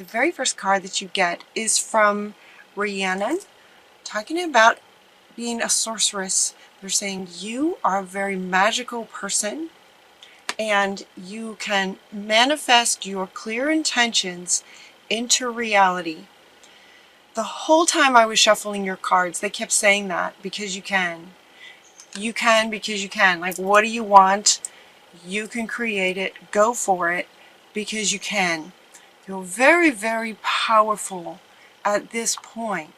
the very first card that you get is from Rhiannon, talking about being a sorceress. They're saying you are a very magical person and you can manifest your clear intentions into reality. The whole time I was shuffling your cards, they kept saying that, because you can. You can because you can. Like, what do you want? You can create it. Go for it because you can. You're very, very powerful at this point.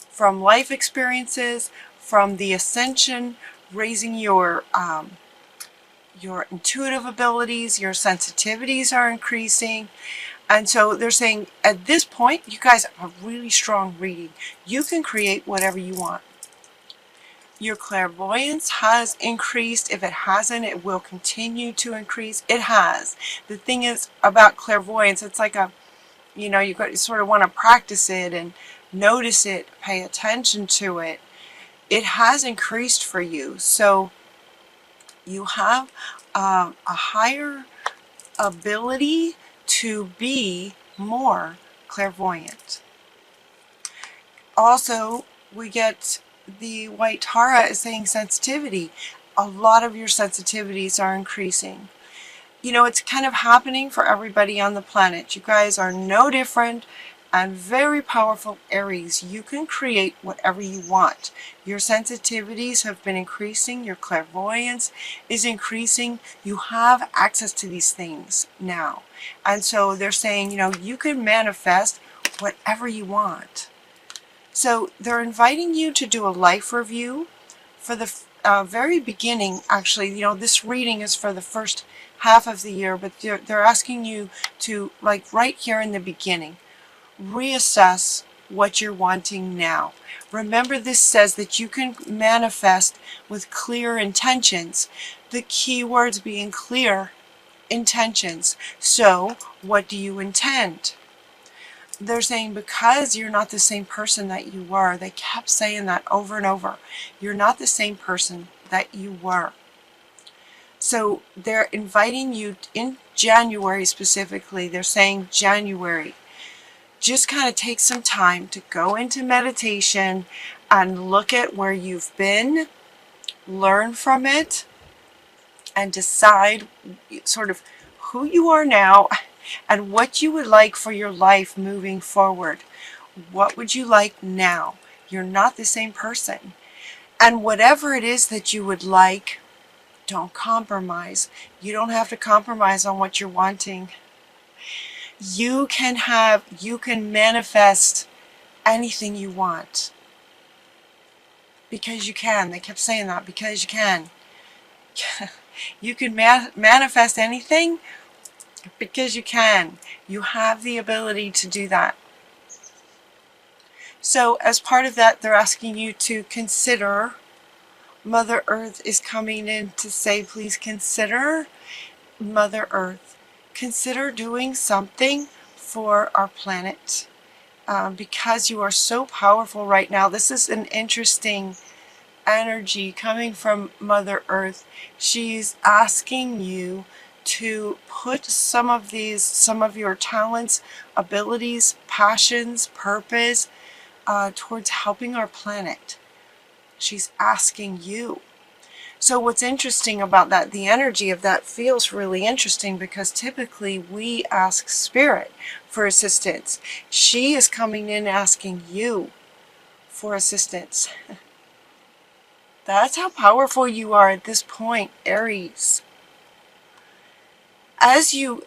From life experiences, from the ascension, raising your intuitive abilities, your sensitivities are increasing. And so they're saying at this point, you guys have a really strong reading. You can create whatever you want. Your clairvoyance has increased. If it hasn't, it will continue to increase. It has. The thing is about clairvoyance, it's like a, you sort of want to practice it and notice it, pay attention to it. It has increased for you. So you have a higher ability to be more clairvoyant. Also, we get the white Tara is saying sensitivity. A lot of your sensitivities are increasing. It's kind of happening for everybody on the planet. You guys are no different and very powerful Aries. You can create whatever you want. Your sensitivities have been increasing. Your clairvoyance is increasing. You have access to these things now. And so they're saying, you can manifest whatever you want. So they're inviting you to do a life review for the very beginning. Actually, this reading is for the first half of the year, but they're asking you to, like right here in the beginning, reassess what you're wanting now. Remember, this says that you can manifest with clear intentions. The key words being clear intentions. So what do you intend? They're saying because you're not the same person that you were. They kept saying that over and over. You're not the same person that you were. So they're inviting you in January specifically. They're saying January. Just kind of take some time to go into meditation and look at where you've been, learn from it, and decide sort of who you are now and what you would like for your life moving forward. What would you like now? You're not the same person. And whatever it is that you would like, don't compromise. You don't have to compromise on what you're wanting. You can manifest anything you want. Because you can. They kept saying that, because you can. You can manifest anything because you can. You have the ability to do that. So as part of that, they're asking you to consider. Mother Earth is coming in to say, please consider Mother Earth. Consider doing something for our planet. Because you are so powerful right now. This is an interesting energy coming from Mother Earth. She's asking you to put some of your talents, abilities, passions, purpose towards helping our planet. She's asking you. So what's interesting about that, the energy of that feels really interesting, because typically we ask Spirit for assistance. She is coming in asking you for assistance. That's how powerful you are at this point, Aries. As you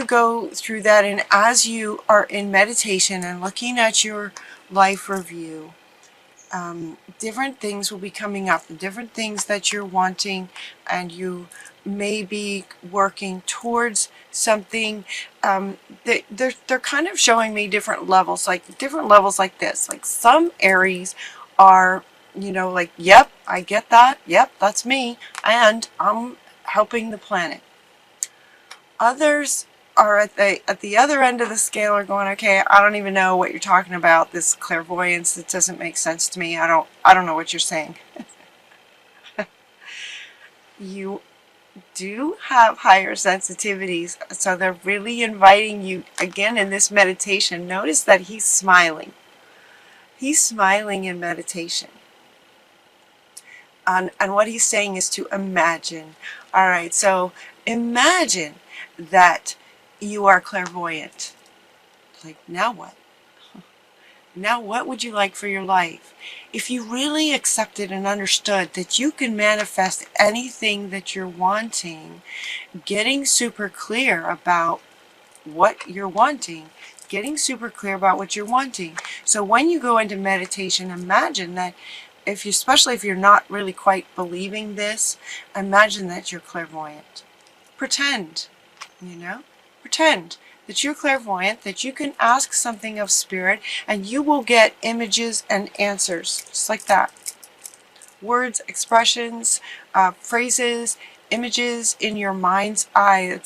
go through that, and as you are in meditation and looking at your life review, different things will be coming up, different things that you're wanting, and you may be working towards something. They're kind of showing me different levels like this. Like some Aries are, like, yep, I get that, yep, that's me, and I'm helping the planet. Others are at the other end of the scale, are going, okay, I don't even know what you're talking about. This clairvoyance, it doesn't make sense to me. I don't know what you're saying. You do have higher sensitivities. So they're really inviting you, again in this meditation, notice that he's smiling. He's smiling in meditation. And what he's saying is to imagine. All right, so imagine that you are clairvoyant. Like, now what? Now what would you like for your life? If you really accepted and understood that you can manifest anything that you're wanting, getting super clear about what you're wanting, getting super clear about what you're wanting. So when you go into meditation, imagine that if you, especially if you're not really quite believing this, imagine that you're clairvoyant. Pretend, pretend that you're clairvoyant, that you can ask something of spirit and you will get images and answers, just like that. Words, expressions, phrases, images in your mind's eye.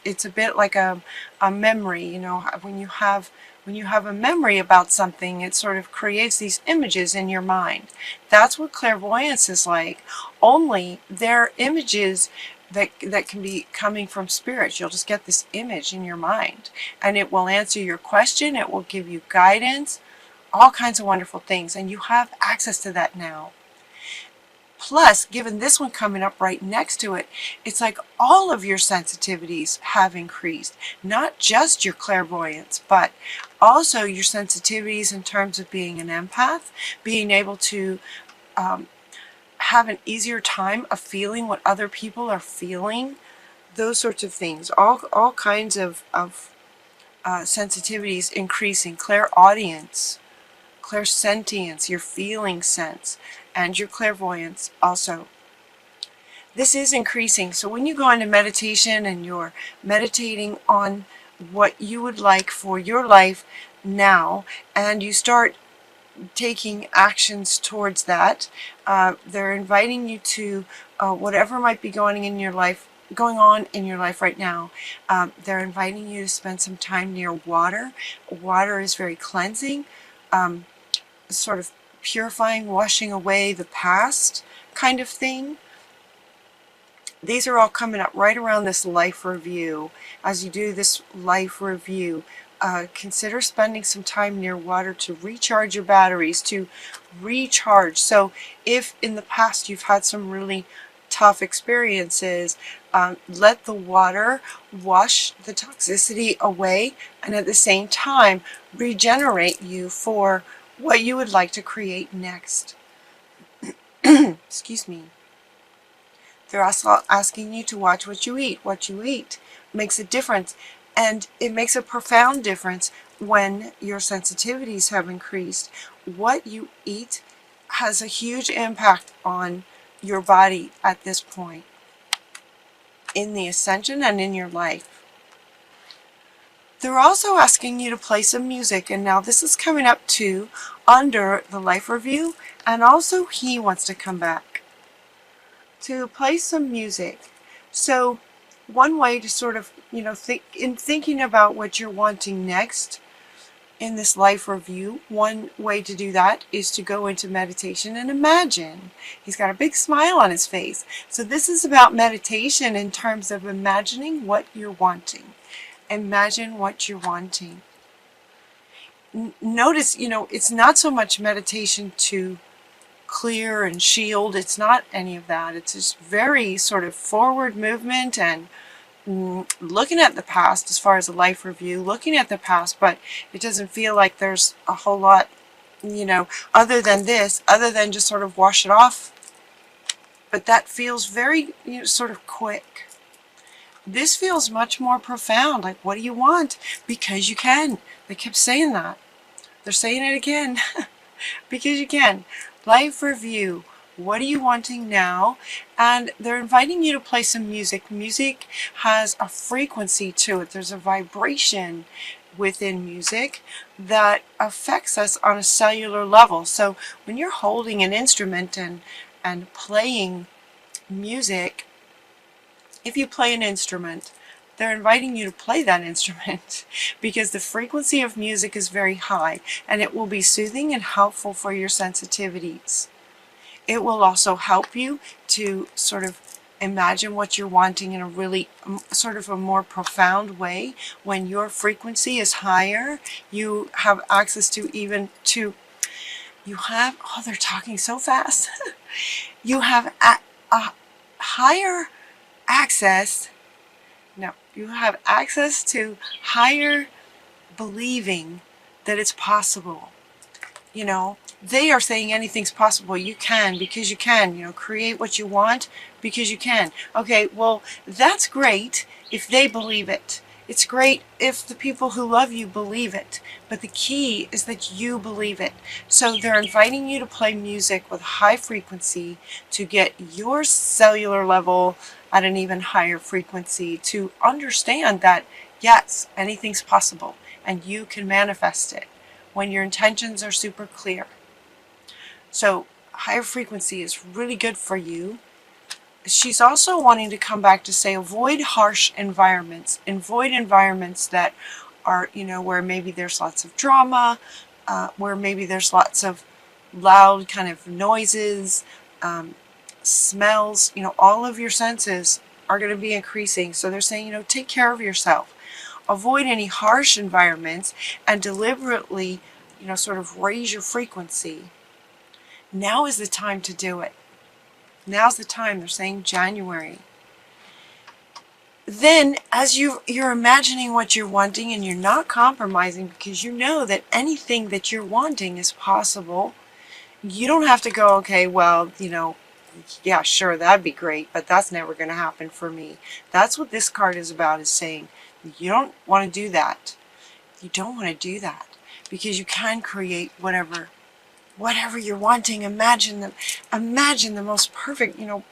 It's a bit like a memory, when you have a memory about something, it sort of creates these images in your mind. That's what clairvoyance is like, only they're images that can be coming from spirit. You'll just get this image in your mind and it will answer your question, it will give you guidance, all kinds of wonderful things, and you have access to that now. Plus, given this one coming up right next to it, it's like all of your sensitivities have increased. Not just your clairvoyance, but also your sensitivities in terms of being an empath, being able to have an easier time of feeling what other people are feeling, those sorts of things. All kinds of sensitivities increasing. Clairaudience, clairsentience, your feeling sense, and your clairvoyance also. This is increasing. So when you go into meditation and you're meditating on what you would like for your life now, and you start taking actions towards that, they're inviting you to whatever might be going on in your life right now. They're inviting you to spend some time near water. Water is very cleansing, sort of purifying, washing away the past kind of thing. These are all coming up right around this life review. As you do this life review, consider spending some time near water to recharge your batteries, to recharge. So if in the past you've had some really tough experiences, let the water wash the toxicity away and at the same time regenerate you for what you would like to create next. Excuse me. They're also asking you to watch what you eat. What you eat makes a difference, and it makes a profound difference when your sensitivities have increased. What you eat has a huge impact on your body at this point in the ascension and in your life. They're also asking you to play some music, and now this is coming up too under the life review, and also he wants to come back to play some music. So one way to sort of, thinking about what you're wanting next in this life review, one way to do that is to go into meditation and imagine. He's got a big smile on his face. So this is about meditation in terms of imagining what you're wanting. Imagine what you're wanting. Notice, it's not so much meditation to clear and shield. It's not any of that. It's just very sort of forward movement and looking at the past as far as a life review, looking at the past, but it doesn't feel like there's a whole lot, other than this, other than just sort of wash it off. But that feels very, sort of quick. This feels much more profound. Like, what do you want? Because you can. They kept saying that. They're saying it again. Because you can. Life review. What are you wanting now? And they're inviting you to play some music. Music has a frequency to it. There's a vibration within music that affects us on a cellular level. So when you're holding an instrument and playing music, if you play an instrument, they're inviting you to play that instrument because the frequency of music is very high and it will be soothing and helpful for your sensitivities. It will also help you to sort of imagine what you're wanting in a really sort of a more profound way. When your frequency is higher, you have access to oh, they're talking so fast. You have a higher access. No, you have access to higher believing that it's possible. You know, they are saying anything's possible. You can, because you can. You know, create what you want because you can. Okay, well, that's great if they believe it. It's great if the people who love you believe it. But the key is that you believe it. So they're inviting you to play music with high frequency to get your cellular level at an even higher frequency, to understand that, yes, anything's possible and you can manifest it when your intentions are super clear. So higher frequency is really good for you. She's also wanting to come back to say, avoid harsh environments. Avoid environments that are, you know, where maybe there's lots of drama, where maybe there's lots of loud kind of noises, smells. You know, all of your senses are going to be increasing. So they're saying, you know, take care of yourself. Avoid any harsh environments and deliberately, you know, sort of raise your frequency. Now is the time to do it. Now's the time. They're saying January. Then, as you're imagining what you're wanting and you're not compromising, because you know that anything that you're wanting is possible, you don't have to go, okay, well, you know, yeah, sure, that'd be great, but that's never going to happen for me. That's what this card is about, is saying you don't want to do that. You don't want to do that, because you can create whatever you're wanting. Imagine the most perfect, you know,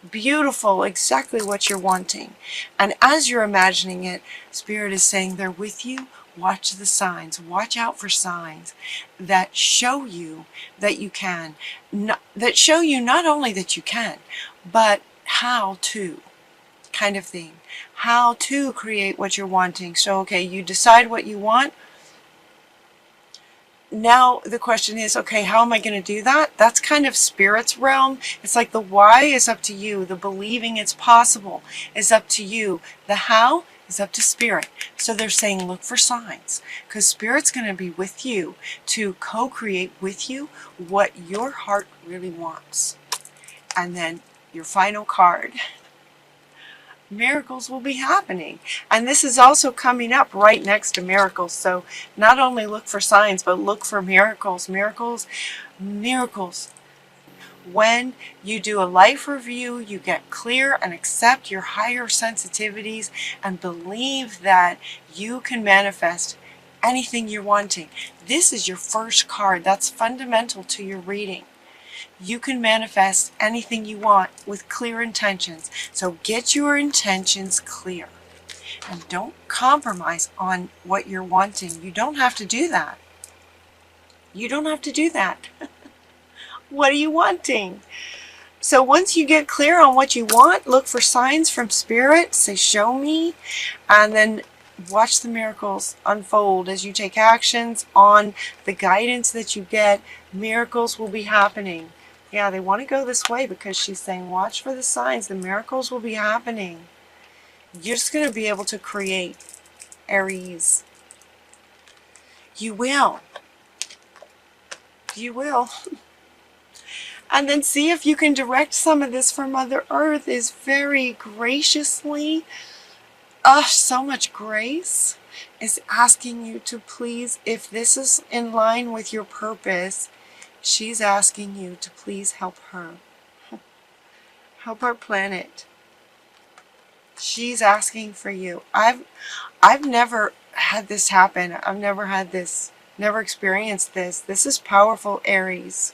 beautiful, exactly what you're wanting. And as you're imagining it, Spirit is saying they're with you. Watch the signs. Watch out for signs that show you that you can. That show you not only that you can, but how to, kind of thing. How to create what you're wanting. So, okay, you decide what you want. Now the question is, okay, how am I going to do that? That's kind of Spirit's realm. It's like the why is up to you. The believing it's possible is up to you. The how is up to Spirit. So they're saying look for signs, because Spirit's going to be with you to co-create with you what your heart really wants. And then your final card. Miracles will be happening. And this is also coming up right next to miracles. So not only look for signs, but look for miracles. Miracles. When you do a life review, you get clear and accept your higher sensitivities and believe that you can manifest anything you're wanting. This is your first card. That's fundamental to your reading. You can manifest anything you want with clear intentions. So get your intentions clear. And don't compromise on what you're wanting. You don't have to do that. You don't have to do that. What are you wanting? So once you get clear on what you want, look for signs from Spirit. Say, show me. And then watch the miracles unfold as you take actions on the guidance that you get. Miracles will be happening. Yeah, they want to go this way because she's saying, watch for the signs. The miracles will be happening. You're just going to be able to create, Aries. You will. You will. And then see if you can direct some of this from Mother Earth. Is very graciously, so much grace, is asking you to please, if this is in line with your purpose, she's asking you to please help her. Help our planet. She's asking for you. I've never had this happen. I've never had this, never experienced this. This is powerful, Aries.